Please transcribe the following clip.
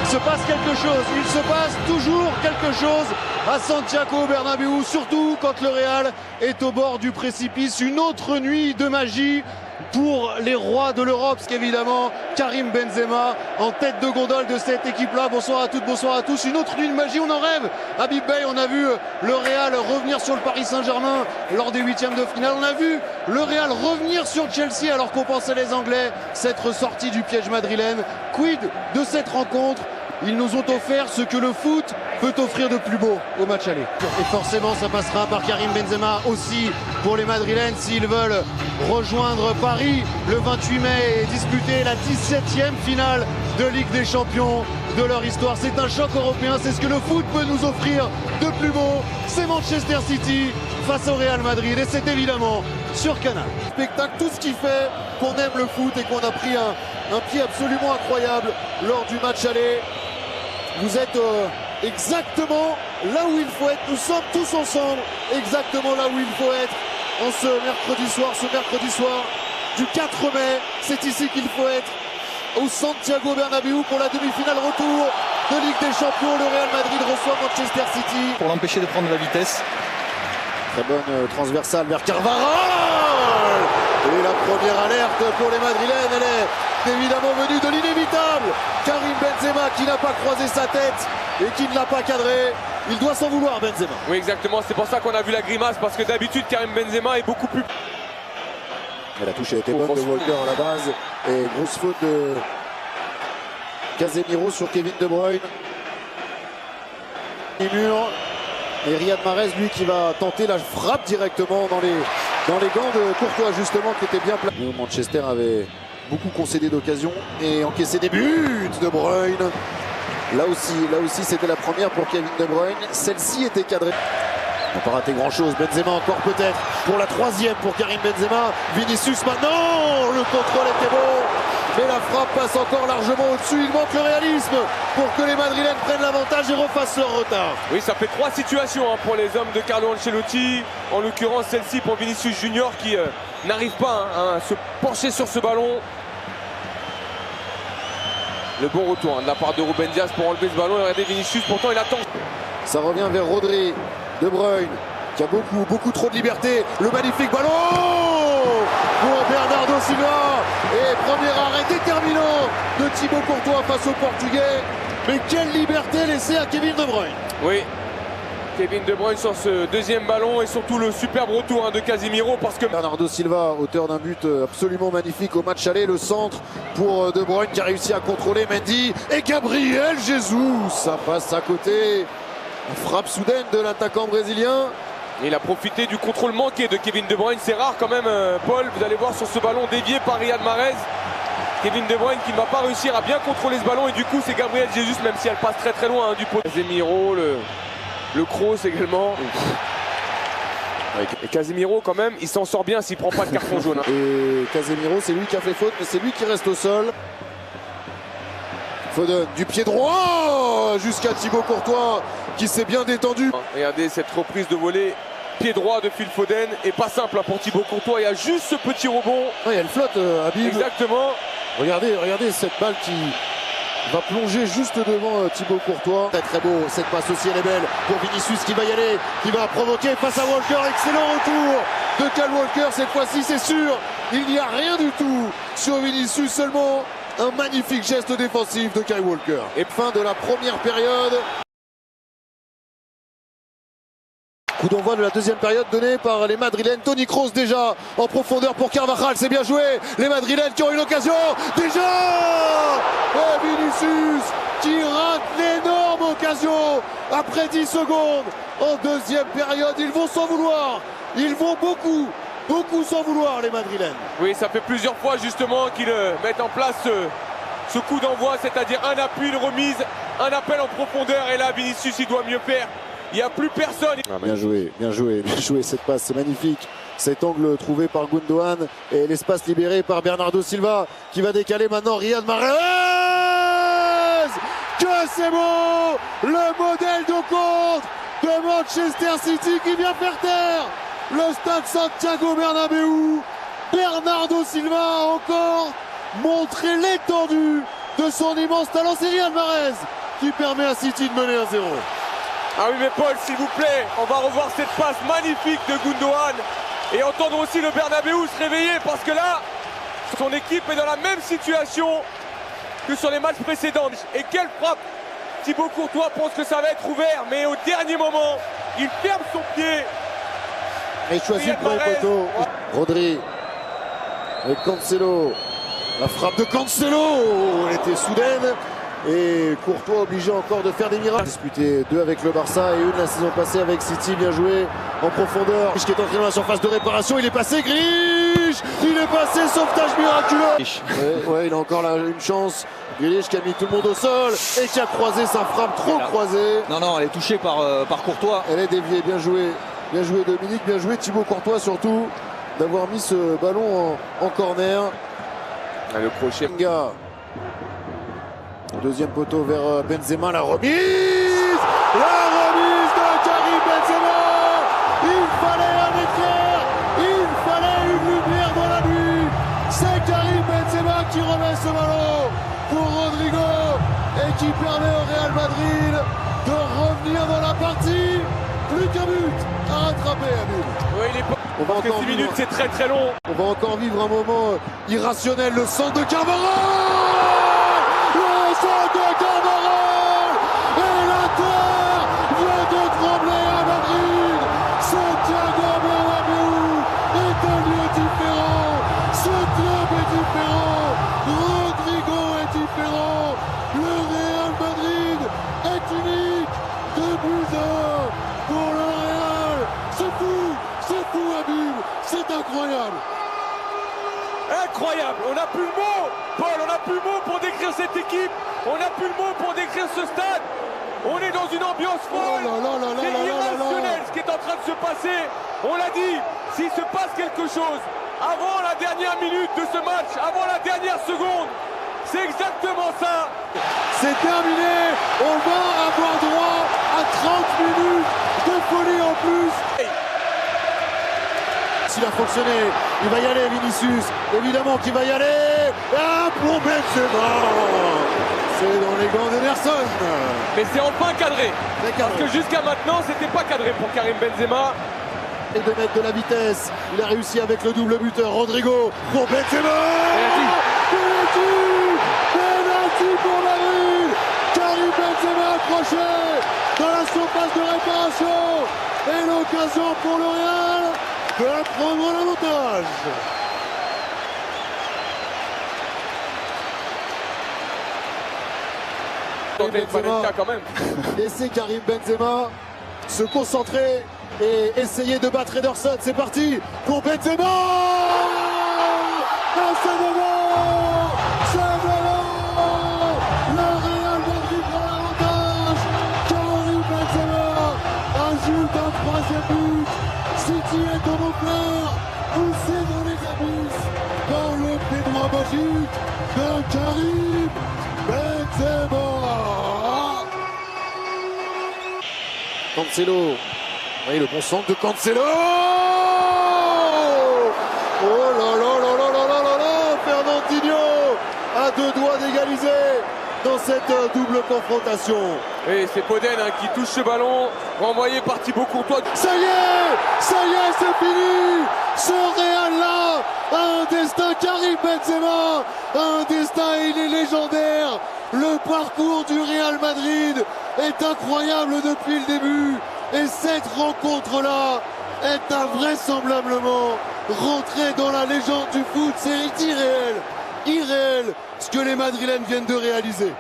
se passe quelque chose, il se passe toujours quelque chose à Santiago Bernabéu, surtout quand le Real est au bord du précipice. Une autre nuit de magie pour les rois de l'Europe, parce qu'évidemment Karim Benzema en tête de gondole de cette équipe-là. Bonsoir à toutes, bonsoir à tous. Une autre nuit de magie, on en rêve. Habib Bey, on a vu le Real revenir sur le Paris Saint-Germain lors des huitièmes de finale. On a vu le Real revenir sur Chelsea alors qu'on pensait les Anglais s'être sortis du piège madrilène. Quid de cette rencontre? Ils nous ont offert ce que le foot peut offrir de plus beau au match aller. Et forcément, ça passera par Karim Benzema aussi pour les Madrilènes s'ils veulent rejoindre Paris le 28 mai et disputer la 17e finale de Ligue des Champions de leur histoire. C'est un choc européen, c'est ce que le foot peut nous offrir de plus beau. C'est Manchester City face au Real Madrid et c'est évidemment sur Canal. Spectacle, tout ce qui fait qu'on aime le foot et qu'on a pris un pied absolument incroyable lors du match aller. Vous êtes exactement là où il faut être. Nous sommes tous ensemble exactement là où il faut être en ce mercredi soir du 4 mai. C'est ici qu'il faut être, au Santiago Bernabéu pour la demi-finale retour de Ligue des Champions. Le Real Madrid reçoit Manchester City. Pour l'empêcher de prendre de la vitesse. Très bonne transversale vers Carvajal. Et la première alerte pour les Madrilènes, elle est évidemment venue de l'inévitable Karim Benzema qui n'a pas croisé sa tête et qui ne l'a pas cadré. Il doit s'en vouloir, Benzema. Oui, exactement, c'est pour ça qu'on a vu la grimace, parce que d'habitude Karim Benzema est beaucoup plus... Et la touche a été bonne de Walker à la base. Et grosse faute de Casemiro sur Kevin De Bruyne. Et Riyad Mahrez, lui, qui va tenter la frappe directement dans les gants de Courtois, justement, qui était bien placé. Manchester avait beaucoup concédé d'occasions et encaissé des buts. De Bruyne. Là aussi, c'était la première pour Kevin De Bruyne. Celle-ci était cadrée. On n'a pas raté grand-chose. Benzema encore peut-être pour la troisième pour Karim Benzema. Vinicius maintenant. Le contrôle était bon. Mais la frappe passe encore largement au-dessus. Il manque le réalisme pour que les Madrilènes prennent l'avantage et refassent leur retard. Oui, ça fait 3 situations pour les hommes de Carlo Ancelotti. En l'occurrence, celle-ci pour Vinicius Junior qui n'arrive pas à se pencher sur ce ballon. Le bon retour de la part de Ruben Dias pour enlever ce ballon. Et regardez Vinicius, pourtant il attend. Ça revient vers Rodri. De Bruyne qui a beaucoup trop de liberté. Le magnifique ballon pour Bernardo Silva. Et premier arrêt déterminant de Thibaut Courtois face au Portugais. Mais quelle liberté laissée à Kevin De Bruyne. Oui, Kevin De Bruyne sur ce deuxième ballon et surtout le superbe retour de Casemiro, parce que Bernardo Silva, auteur d'un but absolument magnifique au match aller. Le centre pour De Bruyne qui a réussi à contrôler Mendy. Et Gabriel Jesus, ça passe à côté. Une frappe soudaine de l'attaquant brésilien. Il a profité du contrôle manqué de Kevin De Bruyne. C'est rare quand même, Paul. Vous allez voir sur ce ballon dévié par Riyad Mahrez. Kevin De Bruyne qui ne va pas réussir à bien contrôler ce ballon. Et du coup, c'est Gabriel Jesus, même si elle passe très loin du pot. Casemiro, le cross également. Et Casemiro, quand même, il s'en sort bien s'il ne prend pas de carton jaune. Et Casemiro, c'est lui qui a fait faute, mais c'est lui qui reste au sol. Foden du pied droit jusqu'à Thibaut Courtois qui s'est bien détendu. Regardez cette reprise de volée pied droit de Phil Foden et pas simple pour Thibaut Courtois. Il y a juste ce petit rebond. Ouais, elle flotte, Habib. Exactement. Regardez cette balle qui va plonger juste devant Thibaut Courtois. Très beau, cette passe aussi elle est belle pour Vinicius qui va y aller, qui va provoquer face à Walker. Excellent retour de Kyle Walker, cette fois-ci c'est sûr. Il n'y a rien du tout sur Vinicius, seulement un magnifique geste défensif de Kyle Walker. Et fin de la première période. Coup d'envoi de la deuxième période donné par les Madrilènes. Toni Kroos déjà en profondeur pour Carvajal, c'est bien joué. Les Madrilènes qui ont une occasion déjà. Et Vinicius qui rate l'énorme occasion après 10 secondes. En deuxième période, ils vont s'en vouloir. Ils vont beaucoup s'en vouloir, les Madrilènes. Oui, ça fait plusieurs fois justement qu'ils mettent en place ce coup d'envoi, c'est-à-dire un appui, une remise, un appel en profondeur. Et là, Vinicius, il doit mieux faire. Il n'y a plus personne. Bien joué cette passe, c'est magnifique. Cet angle trouvé par Gundogan et l'espace libéré par Bernardo Silva qui va décaler maintenant Riyad Mahrez. Que c'est beau! Le modèle de contre de Manchester City qui vient faire taire le stade Santiago Bernabéu. Bernardo Silva a encore montré l'étendue de son immense talent, c'est Riyad Mahrez qui permet à City de mener 1-0. Ah oui mais Paul, s'il vous plaît, on va revoir cette passe magnifique de Gundogan et entendre aussi le Bernabeu se réveiller parce que là, son équipe est dans la même situation que sur les matchs précédents. Et quelle frappe! Thibaut Courtois pense que ça va être ouvert, mais au dernier moment, il ferme son pied. Et il choisit le premier poteau. Rodri avec Cancelo. La frappe de Cancelo, elle était soudaine. Et Courtois obligé encore de faire des miracles. Disputé 2 avec le Barça et 1 la saison passée avec City. Bien joué en profondeur. Grealish qui est entré dans la surface de réparation. Il est passé, Grealish. Il est passé, sauvetage miraculeux. Ouais, il a encore là une chance. Grealish qui a mis tout le monde au sol et qui a croisé sa frappe trop croisée. Non, elle est touchée par Courtois. Elle est déviée, bien joué. Bien joué Dominique, bien joué Thibaut Courtois surtout d'avoir mis ce ballon en corner. Ah, le crochet. Deuxième poteau vers Benzema, la remise de Karim Benzema. Il fallait un éclair, il fallait une lumière dans la nuit. C'est Karim Benzema qui remet ce ballon pour Rodrigo et qui permet au Real Madrid de revenir dans la partie. Plus qu'un but à rattraper, Amine. Oui, il est pas... On va encore 6 minutes, c'est très très long. On va encore vivre un moment irrationnel. Le centre de Carvajal. Le centre de Carvajal. Et la terre vient de trembler à Madrid. Santiago Bernabéu est un lieu différent. Ce club est différent. Rodrigo est différent. Le Real Madrid est unique. 2 buts à 1 pour le Real. C'est fou, Habib. C'est incroyable. Incroyable, on n'a plus le mot, Paul, on n'a plus le mot pour décrire cette équipe, on n'a plus le mot pour décrire ce stade. On est dans une ambiance folle, c'est irrationnel ce qui est en train de se passer. On l'a dit, s'il se passe quelque chose avant la dernière minute de ce match, avant la dernière seconde, c'est exactement ça. C'est terminé, on va avoir droit à 30 minutes de folie en plus. S'il a fonctionné, il va y aller Vinicius, évidemment qu'il va y aller. Ah, pour Benzema. C'est dans les gants d'Ederson. Mais c'est enfin cadré. Parce que jusqu'à maintenant, c'était pas cadré pour Karim Benzema. Et de mettre de la vitesse, il a réussi avec le double buteur Rodrigo pour Benzema. Penalty pour Madrid. Karim Benzema accroché dans la surface de réparation. Et l'occasion pour le Real de prendre l'avantage. Quand même. Laissez Karim Benzema se concentrer et essayer de battre Ederson. C'est parti pour Benzema. C'est devant. Le Real Madrid prend l'avantage. Karim Benzema ajoute un 3e but. City est en hauteur, poussé dans les abysses par le pied droit magique de Karim Benzema. Cancelo, oui, le bon centre de Cancelo. Oh là là là là là là là là, Fernandinho à 2 doigts d'égaliser dans cette double confrontation. Et c'est Foden qui touche ce ballon, renvoyé par Thibaut Courtois. Ça y est, c'est fini. Ce Real-là a un destin, Karim Benzema a un destin, il est légendaire. Le parcours du Real Madrid est incroyable depuis le début. Et cette rencontre-là est invraisemblablement rentrée dans la légende du foot. C'est irréel ce que les Madrilènes viennent de réaliser.